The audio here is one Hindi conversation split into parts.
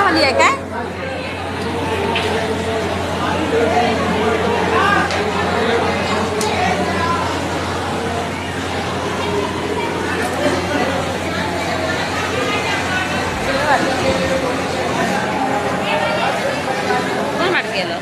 वाली है क्या? कौन हट गया लो?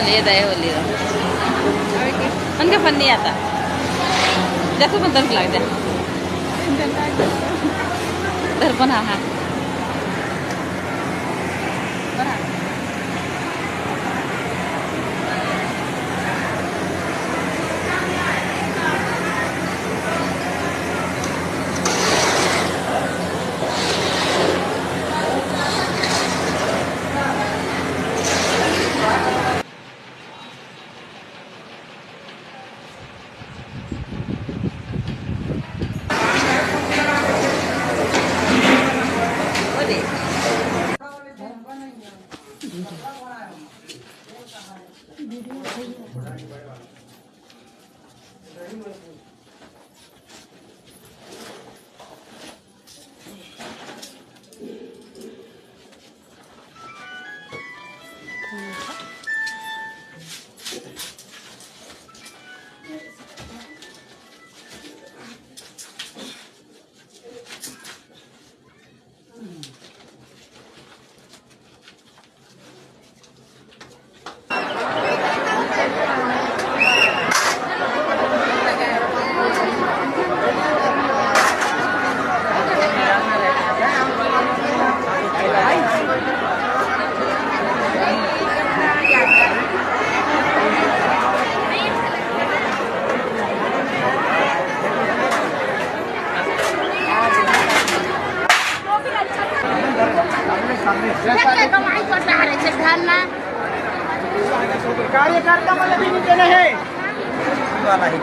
लेदा है वो लेदा उनके फन नहीं आता देखो मैं दर्द लग जाए दर्द बना हाँ कार्यकर्ता वाला भी नीचे नहीं वाला ही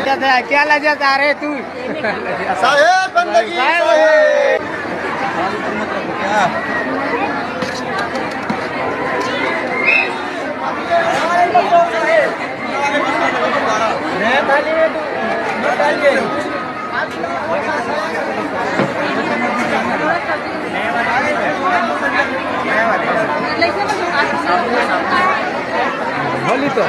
जा क्या लजा जा रहे तू साहेब बंदगी बोली तो